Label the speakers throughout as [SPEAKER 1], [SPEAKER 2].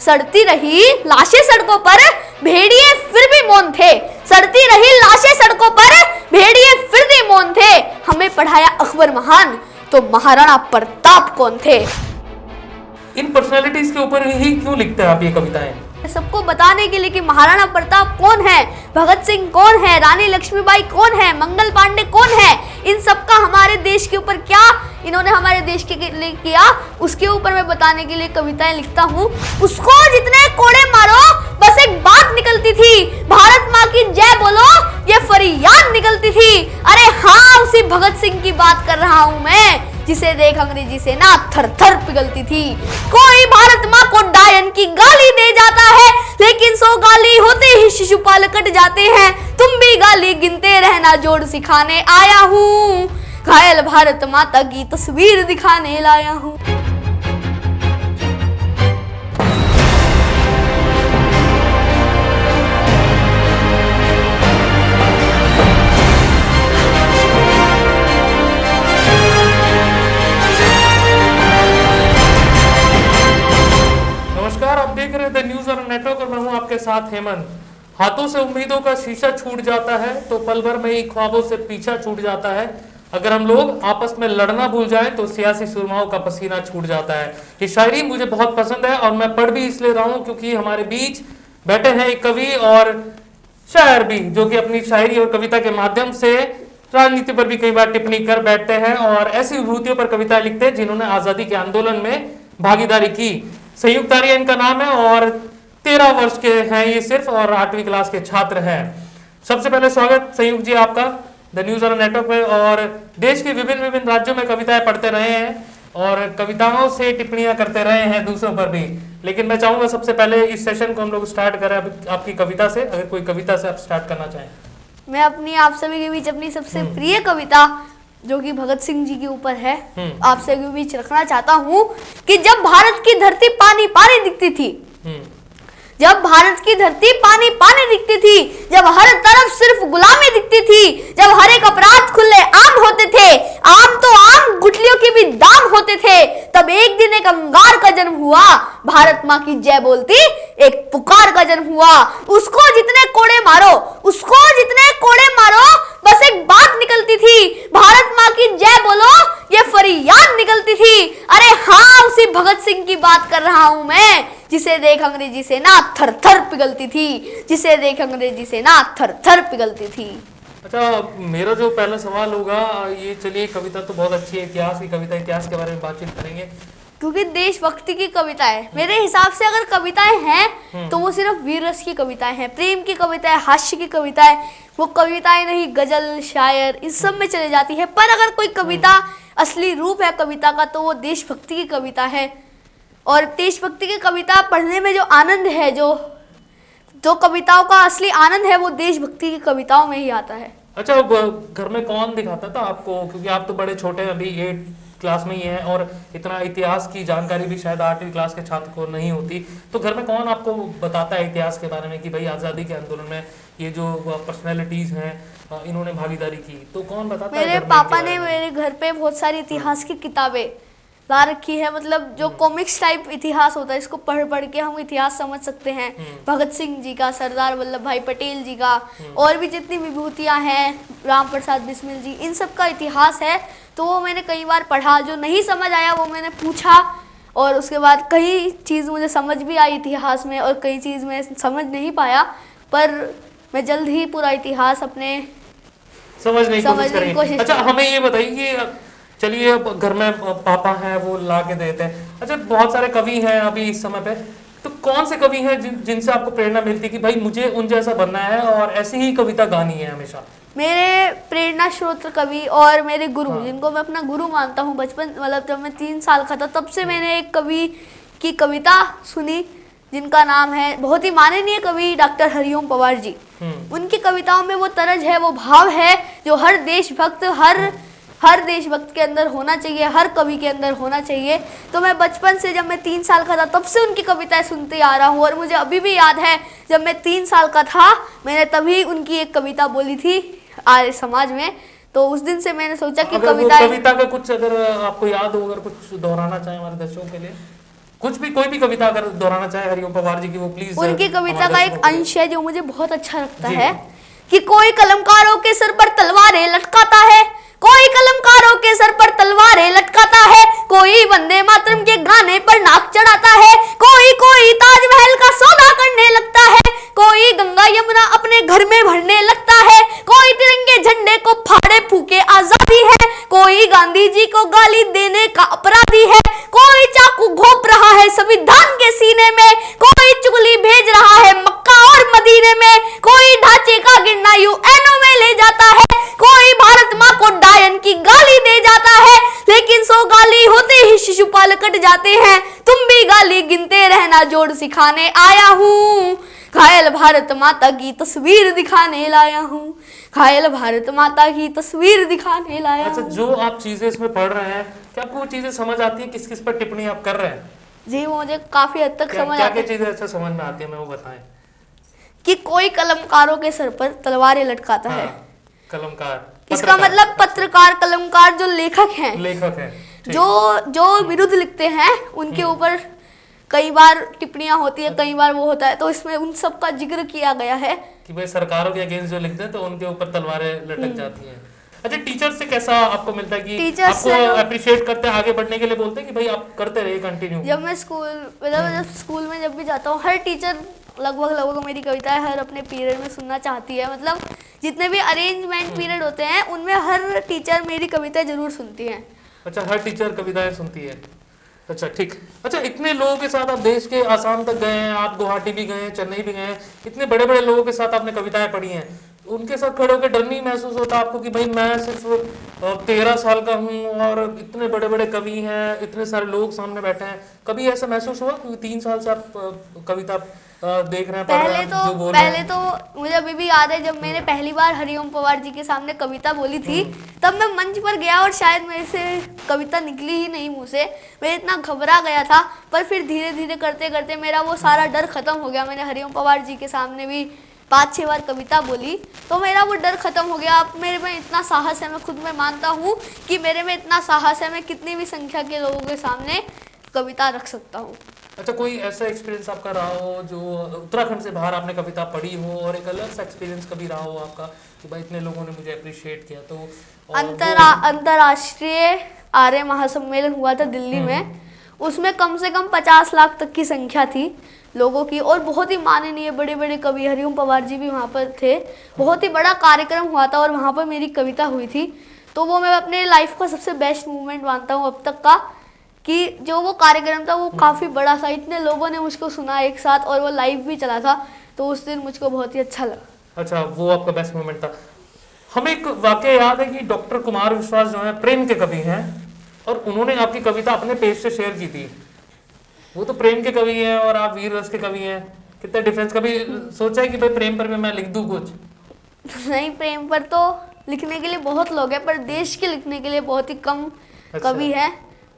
[SPEAKER 1] सड़ती रही लाशें सड़कों पर, भेड़िए फिर भी मौन थे। सड़ती रही लाशें सड़कों पर, भेड़िए फिर भी मौन थे। हमें पढ़ाया अकबर महान, तो महाराणा प्रताप कौन थे।
[SPEAKER 2] इन पर्सनालिटीज के ऊपर ही क्यों लिखते हैं आप ये कविताएं?
[SPEAKER 1] सबको बताने के लिए कि महाराणा प्रताप कौन है, भगत सिंह कौन है, रानी लक्ष्मीबाई कौन है, मंगल पांडे कौन है, इन सबका हमारे देश के ऊपर क्या इन्होंने हमारे देश के लिए किया, उसके ऊपर मैं बताने के लिए कविताएं लिखता हूँ। उसको जितने कोड़े मारो बस एक बात निकलती थी, भारत माँ की जय बोलो ये फरियाद निकलती थी। अरे हाँ, उसी भगत सिंह की बात कर रहा हूँ मैं, जिसे देख अंग्रेजी सेना थर थर पिघलती थी। कोई भारत माँ को डायन की गाली दे जाता है, लेकिन 100 गाली होते ही शिशुपाल कट जाते हैं। तुम भी गाली गिनते रहना, जोड़ सिखाने आया हूँ, घायल भारत माता की तस्वीर दिखाने लाया हूँ।
[SPEAKER 2] नमस्कार, आप देख रहे हैं द न्यूज और नेटवर्क और मैं हूं आपके साथ हेमंत। हाथों से उम्मीदों का शीशा छूट जाता है तो पल भर में ही ख्वाबों से पीछा छूट जाता है। अगर हम लोग आपस में लड़ना भूल जाएं तो सियासी सुरमाओं का पसीना छूट जाता है। ये शायरी मुझे बहुत पसंद है और मैं पढ़ भी इसलिए रहा हूं क्योंकि हमारे बीच बैठे हैं एक कवि और शायर भी, जो कि अपनी शायरी और कविता के माध्यम से राजनीति पर भी कई बार टिप्पणी कर बैठते हैं और ऐसी विभूतियों पर कविताएं लिखते हैं जिन्होंने आजादी के आंदोलन में भागीदारी की। संयुक्त आर्य इनका नाम है और 13 वर्ष के हैं ये सिर्फ, और 8वीं क्लास के छात्र हैं। सबसे पहले स्वागत संयुक्त जी आपका द न्यूज और नेटवर्क में। और देश के विभिन्न राज्यों में कविताएं पढ़ते रहे हैं और कविताओं से टिप्पणियां करते रहे हैं दूसरों पर भी, लेकिन मैं चाहूंगा सबसे पहले इस सेशन को हम लोग स्टार्ट करें आपकी कविता से। अगर कोई कविता से आप स्टार्ट करना चाहें।
[SPEAKER 1] मैं अपनी आप सभी के बीच अपनी सबसे प्रिय कविता, जो कि भगत सिंह जी के ऊपर है, आप सभी के बीच रखना चाहता हूँ कि जब भारत की धरती पानी पानी दिखती थी, जब भारत की धरती पानी पानी दिखती थी, जब हर तरफ सिर्फ गुलामी दिखती थी, जब हर एक अपराध खुले आम होते थे, आम तो आम गुठलियों के भी दाम होते थे, तब एक दिन एक अंगार का जन्म हुआ, भारत माँ की जय बोलती एक पुकार का जन्म हुआ। उसको जितने कोड़े मारो, उसको जितने कोड़े मारो, बस एक बात निकलती थी, भारत माँ की जय बोलो ये फरियाद निकलती थी। अरे हाँ, उसी भगत सिंह की बात कर रहा हूँ मैं, जिसे देख अंग्रेजी सेना थर थर पिघलती थी, जिसे देख अंग्रेजी सेना थर थर पिघलती थी।
[SPEAKER 2] अच्छा, मेरा जो पहला सवाल होगा ये, चलिए कविता तो बहुत अच्छी है, इतिहास की कविता, इतिहास के बारे में बातचीत करेंगे
[SPEAKER 1] क्योंकि देशभक्ति की कविताएं मेरे हिसाब से अगर कविताएं हैं तो वो सिर्फ वीर रस की कविताएं हैं, प्रेम की कविताएं, हास्य की कविताएं, वो कविताएं नहीं गजल शायर इस सब में चले जाती है। पर अगर कोई कविता असली रूप है कविता का तो वो देशभक्ति की कविता है। और देशभक्ति की कविता पढ़ने में जो आनंद है, जो कविताओं का असली आनंद है, वो देशभक्ति की कविताओं में ही आता है।
[SPEAKER 2] अच्छा, घर में कौन दिखाता था आपको, क्योंकि आप तो बड़े छोटे हैं, अभी 8 क्लास में ही हैं और इतना इतिहास की जानकारी भी शायद 8वीं क्लास के छात्र को नहीं होती, तो घर में कौन आपको बताता है इतिहास के बारे में कि भाई आज़ादी के आंदोलन में ये जो पर्सनैलिटीज हैं इन्होंने भागीदारी की, तो कौन बताता है?
[SPEAKER 1] मेरे पापा ने मेरे घर पे बहुत सारी इतिहास की किताबें ला रखी है, मतलब जो कॉमिक्स टाइप इतिहास होता है, इसको पढ़ पढ़ के हम इतिहास समझ सकते हैं। भगत सिंह जी का, सरदार वल्लभ भाई पटेल जी का, और भी जितनी विभूतियां हैं, राम प्रसाद बिस्मिल जी, इन सब का इतिहास है। तो वो मैंने कई बार पढ़ा, जो नहीं समझ आया वो मैंने पूछा, और उसके बाद कई चीज़ मुझे समझ भी आई इतिहास में और कई चीज़ मैं समझ नहीं पाया, पर मैं जल्द ही पूरा इतिहास अपने समझने की कोशिश।
[SPEAKER 2] अच्छा, हमें ये बताइए, चलिए घर में पापा हैं वो ला के देते हैं, अच्छा बहुत सारे कवि हैं अभी इस समय पे, तो कौन से कवि हैं जिनसे आपको प्रेरणा मिलती है कि भाई मुझे उन जैसा बनना है और ऐसी ही कविता गानी है हमेशा?
[SPEAKER 1] मेरे प्रेरणा स्रोत कवि और मेरे गुरु, जिनको मैं अपना गुरु मानता हूँ, बचपन मतलब जब मैं 3 साल का था तब से मैंने एक कवि की कविता सुनी, जिनका नाम है, बहुत ही माननीय कवि डॉक्टर हरिओम पवार जी। उनकी कविताओं में वो तरज है, वो भाव है जो हर देशभक्त, हर देशभक्त के अंदर होना चाहिए, हर कवि के अंदर होना चाहिए। तो मैं बचपन से, जब मैं 3 साल का था तब से उनकी कविताएं सुनते आ रहा हूँ, और मुझे अभी भी याद है जब मैं 3 साल का था मैंने तभी उनकी एक कविता बोली थी आर्य समाज में। तो उस दिन से मैंने सोचा कि
[SPEAKER 2] कविता का कुछ अगर आपको याद हो, अगर कुछ दोहराना चाहें हमारे दर्शकों के लिए। कुछ भी, कोई भी कविता अगर दोहराना चाहे हरिओम पवार जी की, वो प्लीज।
[SPEAKER 1] उनकी कविता का एक अंश है जो मुझे बहुत अच्छा लगता है कि कोई कलमकारों के सर पर तलवारें लटकाता है, कोई कलमकारों के सर पर तलवारें लटकाता है, कोई वंदे मातरम के गाने पर नाक चढ़ाता है, कोई ताजमहल का सौदा करने लगता है, कोई गंगा यमुना अपने घर में भरने लगता है, कोई तिरंगे झंडे को फाड़े फूके आजादी है, कोई गांधी जी को गाली देने का अपराधी है, कोई चाकू घोंप रहा है संविधान के सीने में, कोई चुगली भेज रहा है मक्का और मदीने में, कोई ढांचे का गिरना यूएनओ में ले जाता है, कोई भारत माँ को डायन की गाली दे जाता है, लेकिन 100 गाली होते ही शिशुपाल कट जाते हैं, तुम भी गाली गिनते रहना जोड़ सिखाने आया हूँ, घायल भारत माता की तस्वीर दिखाने लाया हूँ, घायल भारत माता की तस्वीर दिखाने लाया हूँ।
[SPEAKER 2] अच्छा, जो आप चीजें इसमें पढ़ रहे हैं, क्या आपको वो चीजें समझ आती है? किस किस पर टिप्पणी आप कर रहे हैं?
[SPEAKER 1] जी मुझे काफी हद तक समझ
[SPEAKER 2] क्या
[SPEAKER 1] आता
[SPEAKER 2] क्या
[SPEAKER 1] है
[SPEAKER 2] चीजें अच्छा समझ में आती है, मैं वो बताएं।
[SPEAKER 1] कि कोई कलमकारों के सर पर तलवारें लटकाता है।
[SPEAKER 2] हाँ, कलमकार,
[SPEAKER 1] इसका मतलब पत्रकार, कलमकार जो लेखक हैं,
[SPEAKER 2] लेखक है,
[SPEAKER 1] जो विरुद्ध लिखते हैं उनके ऊपर कई बार टिप्पणियां होती है, कई बार वो होता है, तो इसमें उन सब का जिक्र किया गया है
[SPEAKER 2] कि भाई सरकारों के अगेंस्ट जो लिखते हैं तो उनके ऊपर तलवारें लटक जाती हैं। अच्छा, टीचर से कैसा आपको मिलता है कि आपको अप्रिशिएट करते हैं, आगे बढ़ने के लिए बोलते हैं कि भाई आप करते रहिए, कंटिन्यू?
[SPEAKER 1] जब मैं स्कूल में जब भी जाता हूँ, हर टीचर लगभग मेरी कविताएं हर अपने पीरियड में सुनना चाहती है, मतलब जितने भी अरेंजमेंट पीरियड होते हैं उनमें हर टीचर मेरी कविताएं जरूर सुनती है।
[SPEAKER 2] अच्छा, हर टीचर कविताएं सुनती है। अच्छा, ठीक। अच्छा, इतने लोगों के साथ आप देश के आसाम तक गए हैं, आप गुवाहाटी भी गए हैं, चेन्नई भी गए हैं, इतने बड़े बड़े लोगों के साथ आपने कविताएं पढ़ी हैं, उनके साथ खड़े होकर डर नहीं महसूस होता आपको कि भाई मैं सिर्फ 13 साल का हूँ और इतने बड़े बड़े कवि हैं, इतने सारे लोग सामने बैठे हैं? कभी ऐसा महसूस हुआ क्योंकि 3 साल से आप कविता देख रहे हैं,
[SPEAKER 1] पहले तो मुझे अभी भी याद है जब मैंने पहली बार हरिओम पवार जी के सामने कविता बोली थी, तब मैं मंच पर गया और शायद मेरे से कविता निकली ही नहीं मुंह से, मैं इतना घबरा गया था। पर फिर धीरे धीरे करते करते मेरा वो सारा डर खत्म हो गया। मैंने हरिओम पवार जी के सामने भी 5-6 बार कविता बोली तो मेरा वो डर खत्म हो गया। अब मेरे में इतना साहस है, मैं खुद में मानता हूँ कि मेरे में इतना साहस है, मैं कितनी भी संख्या के लोगों के सामने कविता रख सकता हूँ।
[SPEAKER 2] अच्छा, कोई ऐसा एक्सपीरियंस आपका रहा हो जो उत्तराखंड से बाहर आपने कविता पढ़ी हो और एक अलग सा एक्सपीरियंस कभी रहा हो आपका कि भाई इतने लोगों ने मुझे अप्रिशिएट किया? तो
[SPEAKER 1] अंतर्राष्ट्रीय आर्य महासम्मेलन हुआ था दिल्ली में, उसमें कम से कम 50 लाख तक की संख्या थी लोगों की और बहुत ही माननीय बड़े बड़े कवि हरिओम पवार जी भी वहाँ पर थे। बहुत ही बड़ा कार्यक्रम हुआ था और वहाँ पर मेरी कविता हुई थी, तो वो मैं अपने लाइफ का सबसे बेस्ट मूवमेंट मानता हूँ अब तक का, कि जो वो कार्यक्रम था वो काफ़ी बड़ा था, इतने लोगों ने मुझको सुना एक साथ और वो लाइव भी चला था, तो उस दिन मुझको बहुत ही अच्छा लगा।
[SPEAKER 2] अच्छा, वो आपका बेस्ट मोमेंट था। हमें एक वाकया याद है कि डॉक्टर कुमार विश्वास जो है प्रेम के कवि हैं और उन्होंने आपकी कविता अपने पेज से शेयर की थी। वो तो प्रेम के कवि हैं और आप वीर रस के कवि हैं, कितना डिफरेंस? कभी सोचा है कि भाई प्रेम पर मैं लिख दूं कुछ?
[SPEAKER 1] नहीं, प्रेम पर तो लिखने के लिए बहुत लोग हैं, पर देश के लिखने के लिए बहुत ही कम कवि हैं,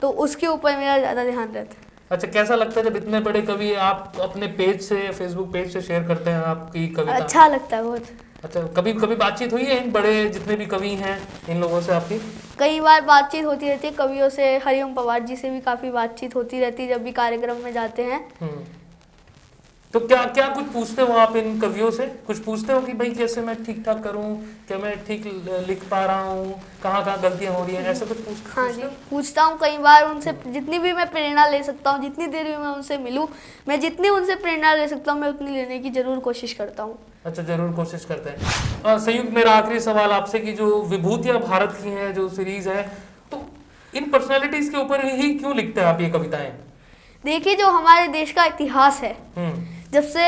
[SPEAKER 1] तो उसके ऊपर मेरा ज़्यादा ध्यान रहता है।
[SPEAKER 2] अच्छा, कैसा लगता है जब इतने बड़े कवि आप अपने पेज से, फेसबुक पेज से शेयर करते हैं आपकी कविता?
[SPEAKER 1] अच्छा लगता है बहुत।
[SPEAKER 2] अच्छा, कभी बातचीत हुई है इन बड़े जितने भी कवि हैं इन लोगों से आपकी?
[SPEAKER 1] कई बार बातचीत होती रहती है कवियों से, हरिओम पवार जी से भी काफ़ी बातचीत होती रहती है जब भी कार्यक्रम में जाते हैं।
[SPEAKER 2] तो क्या क्या कुछ पूछते हो आप इन कवियों से? कुछ पूछते हो कि भाई कैसे मैं ठीक ठाक करूं, क्या मैं ठीक लिख पा रहा हूँ, कहाँ कहाँ गलतियाँ हो रही हैं, ऐसा कुछ पूछते?
[SPEAKER 1] हाँ जी, पूछता हूँ कई बार उनसे, जितनी भी मैं प्रेरणा ले सकता हूँ, जितनी देर भी मैं उनसे मिलूँ, मैं जितनी उनसे प्रेरणा ले सकता हूँ मैं उतनी लेने की जरूर कोशिश करता हूँ।
[SPEAKER 2] अच्छा, जरूर कोशिश करते हैं। संयुक्त, मेरा आखिरी सवाल आपसे कि जो विभूतियाँ भारत की हैं जो सीरीज है, तो इन पर्सनैलिटीज के ऊपर ही क्यों लिखते हैं आप ये कविताएं?
[SPEAKER 1] देखिए, जो हमारे देश का इतिहास है, जब से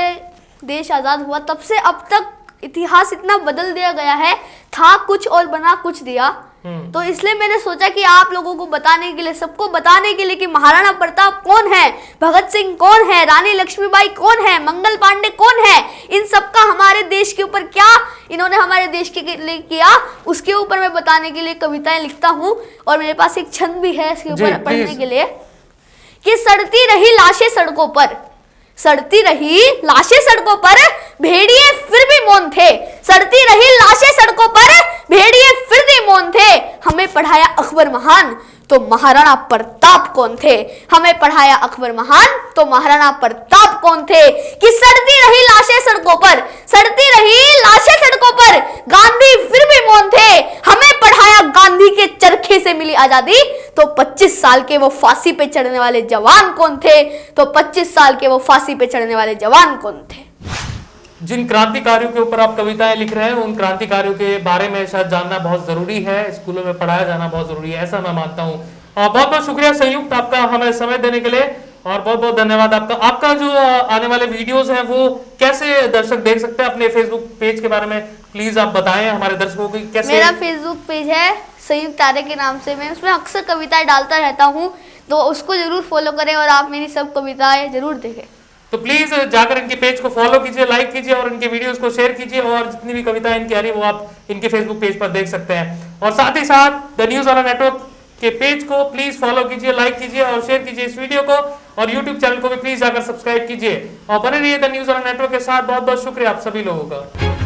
[SPEAKER 1] देश आज़ाद हुआ तब से अब तक इतिहास इतना बदल दिया गया है, था कुछ और बना कुछ दिया। तो इसलिए मैंने सोचा कि आप लोगों को बताने के लिए, सबको बताने के लिए कि महाराणा प्रताप कौन है, भगत सिंह कौन है, रानी लक्ष्मीबाई कौन है, मंगल पांडे कौन है, इन सब का हमारे देश के ऊपर क्या इन्होंने हमारे देश के लिए किया, उसके ऊपर मैं बताने के लिए कविताएं लिखता हूँ। और मेरे पास एक छंद भी है इसके ऊपर पढ़ने के लिए कि सड़ती रही लाशें सड़कों पर, सड़ती रही लाशें सड़कों पर, भेड़िए फिर भी मौन थे, सड़ती रही लाशें सड़कों पर, भेड़िए फिर भी मौन थे, हमें पढ़ाया अकबर महान, तो महाराणा प्रताप कौन थे। हमें पढ़ाया अकबर महान, तो महाराणा प्रताप कौन थे। कि सड़ती रही लाशें सड़कों पर, सड़ती रही लाशें सड़कों पर, गांधी फिर भी मौन थे। हमें पढ़ाया गांधी के चरखे से मिली आजादी, तो 25 साल के वो फांसी पे चढ़ने वाले जवान कौन थे। तो 25 साल के वो फांसी पे चढ़ने वाले जवान कौन थे।
[SPEAKER 2] जिन क्रांतिकारियों के ऊपर आप कविताएं लिख रहे हैं, उन क्रांतिकारियों के बारे में शायद जानना बहुत जरूरी है, स्कूलों में पढ़ाया जाना बहुत जरूरी है, ऐसा मैं मानता हूँ। बहुत बहुत शुक्रिया संयुक्त आपका हमें समय देने के लिए, और बहुत बहुत धन्यवाद आपका। आपका जो आने वाले वीडियोस हैं वो कैसे दर्शक देख सकते हैं? अपने फेसबुक पेज के बारे में प्लीज आप बताएं हमारे दर्शकों को कैसे।
[SPEAKER 1] मेरा फेसबुक पेज है संयुक्त आर्य के नाम से, मैं उसमें अक्सर कविताएं डालता रहता हूँ, तो उसको जरूर फॉलो करें और आप मेरी सब कविताएं जरूर देखें।
[SPEAKER 2] तो प्लीज जाकर इनके पेज को फॉलो कीजिए, लाइक कीजिए और इनके वीडियोस को शेयर कीजिए, और जितनी भी कविताएं इनकी आ रही है वो आप इनके फेसबुक पेज पर देख सकते हैं। और साथ ही साथ द न्यूज वाला नेटवर्क के पेज को प्लीज फॉलो कीजिए, लाइक कीजिए और शेयर कीजिए इस वीडियो को, और यूट्यूब चैनल को भी प्लीज जाकर सब्सक्राइब कीजिए और बने रहिए द न्यूज वाला नेटवर्क के साथ। बहुत बहुत शुक्रिया आप सभी लोगों का।